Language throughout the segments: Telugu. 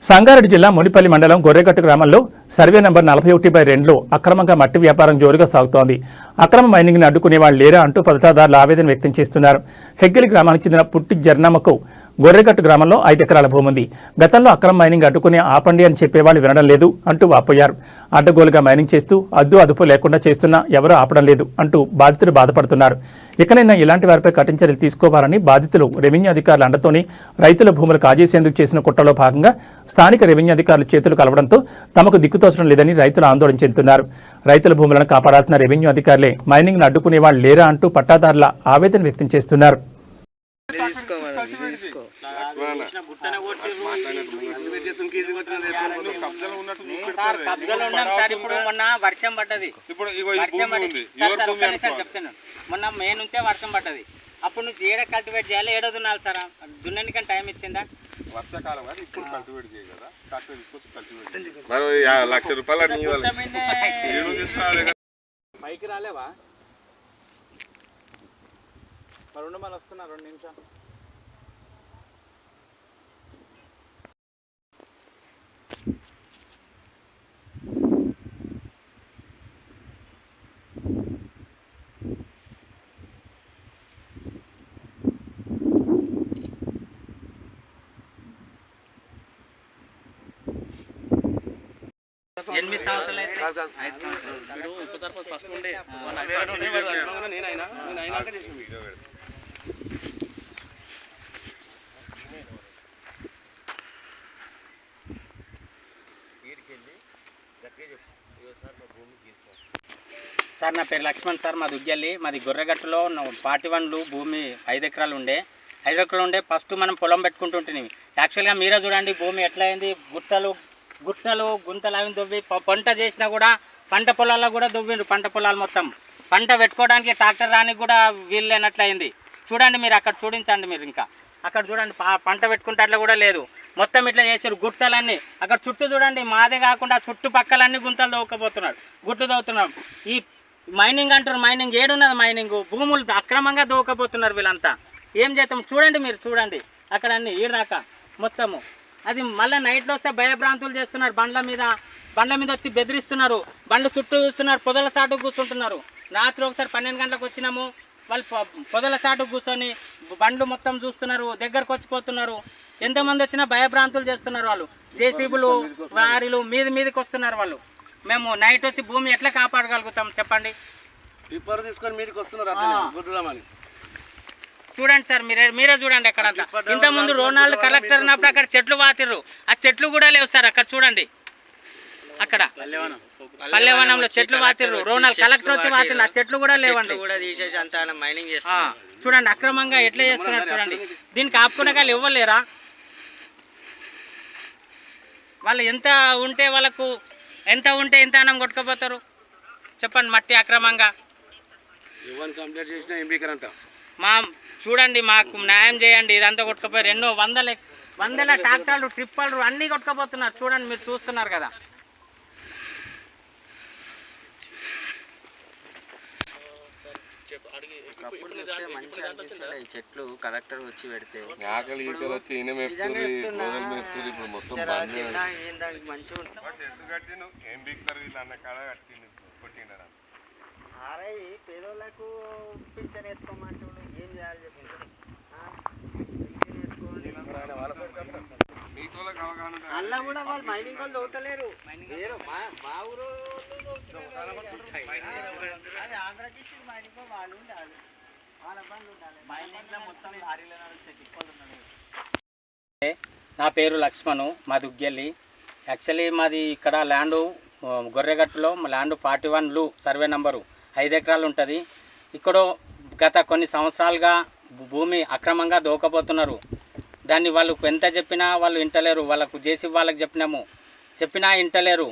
సంగారెడ్డి జిల్లా మునిపల్లి మండలం గొర్రెగట్టు గ్రామంలో సర్వే నంబర్ 41/2లో అక్రమంగా మట్టి వ్యాపారం జోరుగా సాగుతోంది. అక్రమ మైనింగ్ని అడ్డుకునే వాళ్ళు లేరా అంటూ పదటాదారులు ఆవేదన వ్యక్తం చేస్తున్నారు. హెగ్గలి గ్రామానికి చెందిన పుట్టి జర్నమ్మకు గొర్రెగట్టు గ్రామంలో 5 ఎకరాల భూమి ఉంది. గతంలో అక్రమ మైనింగ్ అడ్డుకునే ఆపండి అని చెప్పేవాళ్ళు వినడం లేదు అంటూ వాపోయారు. అడ్డగోలుగా మైనింగ్ చేస్తూ అదుపు లేకుండా చేస్తున్నా ఎవరూ ఆపడం లేదు అంటూ బాధితులు బాధపడుతున్నారు. ఇకనైనా ఇలాంటి వారిపై కఠిన చర్యలు తీసుకోవాలని బాధితులు రెవెన్యూ అధికారుల అండతోనే రైతుల భూములు కాజేసేందుకు చేసిన కుట్రలో భాగంగా స్థానిక రెవెన్యూ అధికారులు చేతులు కలవడంతో తమకు దిక్కుతోచడం లేదని రైతులు ఆందోళన చెందుతున్నారు. రైతుల భూములను కాపాడాల్సిన రెవెన్యూ అధికారులే మైనింగ్ను అడ్డుకునే వాళ్ళు లేరా అంటూ పట్టాదారుల ఆవేదన వ్యక్తం చేస్తున్నారు. వర్షం పడ్డది, మొన్న మే నుంచే వర్షం పడ్డది. అప్పుడు నుంచి ఏడ కల్టివేట్ చేయాలి, ఏడో దున్నాలి సార్. దున్నడానికి టైం ఇచ్చిందా? వర్షాకాలం ఇప్పుడు కల్టివేట్ చేయగలరా? ₹1,00,000 పైకి రాలేవా? రెండు మళ్ళీ వస్తున్నా 2 నిమిషాలు. సార్ నా పేరు లక్ష్మణ్ సార్, మా దుగ్గల్లి, మాది గొర్రెగట్టులో 41 భూమి 5 ఎకరాలు ఉండే. 5 ఎకరాలు ఉండే ఫస్ట్ మనం పొలం పెట్టుకుంటుంటే యాక్చువల్గా మీరే చూడండి భూమి ఎట్లా అయింది. గుట్టలు గుంతలు అవి దొవ్వి పంట చేసినా కూడా పంట పొలాల్లో కూడా దొవ్విండ్రు. పంట పొలాలు మొత్తం పంట పెట్టుకోవడానికి ట్రాక్టర్ రానికి కూడా వీల్లేనట్లయింది. చూడండి మీరు అక్కడ చూడించండి, మీరు ఇంకా అక్కడ చూడండి పంట పెట్టుకుంటే అట్లా కూడా లేదు. మొత్తం ఇట్లా చేసారు గుట్టలన్నీ. అక్కడ చుట్టూ చూడండి, మాదే కాకుండా చుట్టుపక్కలన్నీ గుంతలు దవ్వుకపోతున్నారు, గుట్టు దవ్వుతున్నారు. ఈ మైనింగ్ అంటారు, మైనింగ్ ఏడున్నది మైనింగ్? భూములు అక్రమంగా దవ్వుకపోతున్నారు వీళ్ళంతా. ఏం చేస్తాం చూడండి, మీరు చూడండి అక్కడ అన్నీ ఈడదాకా మొత్తము. అది మళ్ళీ నైట్లో వస్తే భయభ్రాంతులు చేస్తున్నారు. బండ్ల మీద వచ్చి బెదిరిస్తున్నారు, బండ్లు చుట్టూ చూస్తున్నారు, పొదల చాటు కూర్చుంటున్నారు. రాత్రి ఒకసారి 12 గంటలకు వచ్చినాము, వాళ్ళు పొదల చాటు కూర్చొని బండ్లు మొత్తం చూస్తున్నారు, దగ్గరకు వచ్చిపోతున్నారు. ఎంతమంది వచ్చినా భయభ్రాంతులు చేస్తున్నారు వాళ్ళు. జేసీబీలు లారీలు మీదకి వస్తున్నారు వాళ్ళు. మేము నైట్ వచ్చి భూమి ఎట్లా కాపాడగలుగుతాం చెప్పండి? టిప్పర్ తీసుకొని మీదకి వస్తున్నారు. చూడండి సార్, మీరే చూడండి అక్కడ. ఇంతకుముందు రోనాల్డ్ కలెక్టర్ ఉన్నప్పుడు అక్కడ చెట్లు వాతిర్రు, ఆ చెట్లు కూడా లేవు సార్. అక్కడ చూడండి, అక్కడ పల్లెవనంలో చెట్లు వాతిర్రు. రోనాల్డ్ కలెక్టర్ వచ్చి వాతిర్రు, ఆ చెట్లు కూడా లేవండి. చూడండి అక్రమంగా ఎట్లా చేస్తున్నారు చూడండి. దీనికి ఆపుకునే వాళ్ళు ఇవ్వలేరా? వాళ్ళు ఎంత ఉంటే ఎంత అన్నం కొట్టుకుపోతారు చెప్పండి? మట్టి అక్రమంగా చూడండి, మాకు న్యాయం చేయండి. ఇదంతా కొట్టుకుపోయారు. ఎన్నో వందల ట్రాక్టర్లు ట్రిప్పర్లు అన్నీ కొట్టుకుపోతున్నారు. చూడండి, మీరు చూస్తున్నారు కదా. ఈ చెట్లు కలెక్టర్ వచ్చి పెడితే పేదోళ్ళకు పింఛన్ వేసుకోమంటుండే ఏం చేయాలి చెప్పండి. అలా కూడా వాళ్ళు మైనింగ్ వాళ్ళు దొరకలేరు. మా ఊరు ఆంధ్రకి మైనింగ్ వాళ్ళు ఉండాలి, వాళ్ళ బండ్లు ఉండాలి. నా పేరు లక్ష్మణు, మా దుగ్గల్లి. యాక్చువల్లీ మాది ఇక్కడ ల్యాండు గొర్రెగట్టులో ల్యాండ్ 41 సర్వే నంబరు 5 ఎకరాలు ఉంటుంది. ఇక్కడ గత కొన్ని సంవత్సరాలుగా భూమి అక్రమంగా దోకపోతున్నారు. దాన్ని వాళ్ళకు ఎంత చెప్పినా వాళ్ళు వింటలేరు. వాళ్ళకు జేసీబీ వాళ్ళకి చెప్పినా వింటలేరు.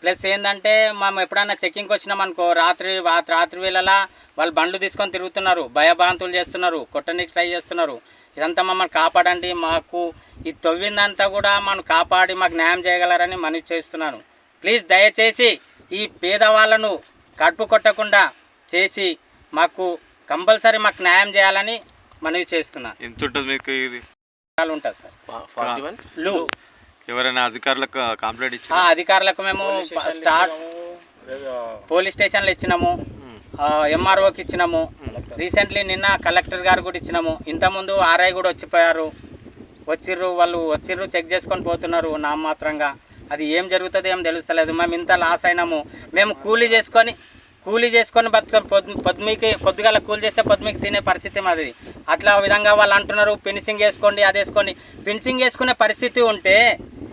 ప్లస్ ఏంటంటే మేము ఎప్పుడైనా చెక్కింగ్కి వచ్చినామనుకో రాత్రి వేళలా వాళ్ళు బండ్లు తీసుకొని తిరుగుతున్నారు, భయభ్రాంతులు చేస్తున్నారు, కొట్టడానికి ట్రై చేస్తున్నారు. ఇదంతా మమ్మల్ని కాపాడండి, మాకు ఇది తవ్విందంతా కూడా మనం కాపాడి మాకు న్యాయం చేయగలరని మనవి చేస్తున్నాను. ప్లీజ్ దయచేసి ఈ పేదవాళ్ళను కడుపు కొట్టకుండా చేసి మాకు కంపల్సరీ మాకు న్యాయం చేయాలని మనవి చేస్తున్నాను. ఎంత ఉంటుంది మీకు? ఇది ఉంటుంది సార్. ఎవరైనా అధికారులకు కంప్లైంట్ ఇచ్చి అధికారులకు మేము స్టార్ట్ పోలీస్ స్టేషన్లో ఇచ్చినాము, ఎంఆర్ఓకి ఇచ్చినాము, రీసెంట్లీ నిన్న కలెక్టర్ గారు కూడా ఇచ్చినాము. ఇంతకుముందు ఆర్ఐ కూడా వచ్చిపోయారు, వాళ్ళు వచ్చిర్రు చెక్ చేసుకొని పోతున్నారు నామమాత్రంగా. అది ఏం జరుగుతుందో ఏం తెలుస్తలేదు. మేము ఇంత లాస్ అయినాము. మేము కూలీ చేసుకొని బతుకుతాం. పొద్దుగాల కూలి చేస్తే పొద్దుమికి తినే పరిస్థితి మాది. అట్లా విధంగా వాళ్ళు అంటున్నారు ఫినిషింగ్ వేసుకోండి, అది వేసుకోండి. ఫినిషింగ్ వేసుకునే పరిస్థితి ఉంటే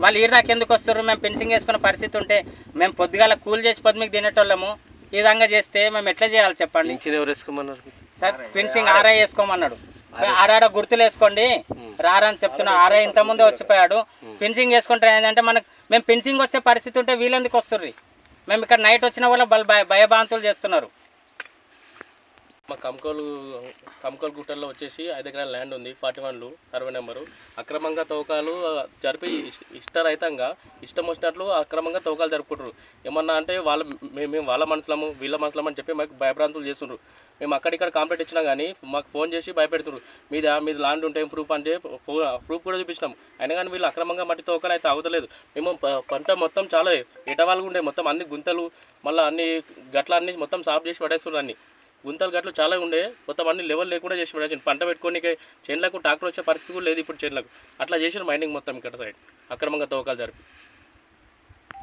వాళ్ళు ఈ దాకా ఎందుకు వస్తారు? మేము ఫినిషింగ్ వేసుకునే పరిస్థితి ఉంటే మేము పొద్దుగాల కూలి చేసి పొద్దుమికి తినేటోళ్ళము. ఈ విధంగా చేస్తే మేము ఎట్లా చేయాలి చెప్పండి? ఎవరు వేసుకోమన్నారు సార్ ఫినిషింగ్ ఆర్ఐ వేసుకోమన్నాడు. ఆడాడ గుర్తులు వేసుకోండి రారని చెప్తున్నారు. ఆర్ఐ ఇంతకుముందే వచ్చిపోయాడు. ఫినిషింగ్ వేసుకుంటే ఏంటంటే మేము ఫినిషింగ్ వచ్చే పరిస్థితి ఉంటే వీళ్ళెందుకు వస్తుర్రి? మేము ఇక్కడ నైట్ వచ్చిన వల్ల భయభ్రాంతులు చేస్తున్నారు. మా కమ్కోల్ గుట్టల్లో వచ్చేసి 5 ఎకరాల ల్యాండ్ ఉంది, 41 సర్వే నెంబరు. అక్రమంగా తవ్వకాలు జరిపి ఇష్టరహితంగా ఇష్టం వచ్చినట్లు అక్రమంగా తవ్వకాలు జరుపుకుంటారు. ఏమన్నా అంటే మేము వాళ్ళ మనుషులము వీళ్ళ మనుషులము అని చెప్పి మాకు భయభ్రాంతులు చేస్తుండ్రు. మేము అక్కడిక్కడ కంప్లైంట్ ఇచ్చినా కానీ మాకు ఫోన్ చేసి భయపెడుతున్నారు. మీది ల్యాండ్ ఉంటే ప్రూఫ్ అంటే ప్రూఫ్ కూడా చూపించినాం. అయినా కానీ వీళ్ళు అక్రమంగా మట్టి తవ్వకాలు అయితే అవుతలేదు. మేము పంట మొత్తం చాలా ఎటవాళ్ళగా ఉండే, మొత్తం అన్ని గుంతలు మళ్ళీ అన్ని గట్ల అన్ని మొత్తం సాఫ్ చేసి పడేస్తున్నారు. అన్ని గుంతలు గట్లు చాలా ఉండే, మొత్తం అన్ని లెవెల్ లేకుండా చేసి పడేసి పంట పెట్టుకొని చేనులకు ట్రాక్టర్ వచ్చే పరిస్థితి కూడా లేదు ఇప్పుడు చేనులకు. అట్లా చేసిన మైనింగ్ మొత్తం ఇక్కడ సైడ్ అక్రమంగా తవ్వకాలు జరిపి.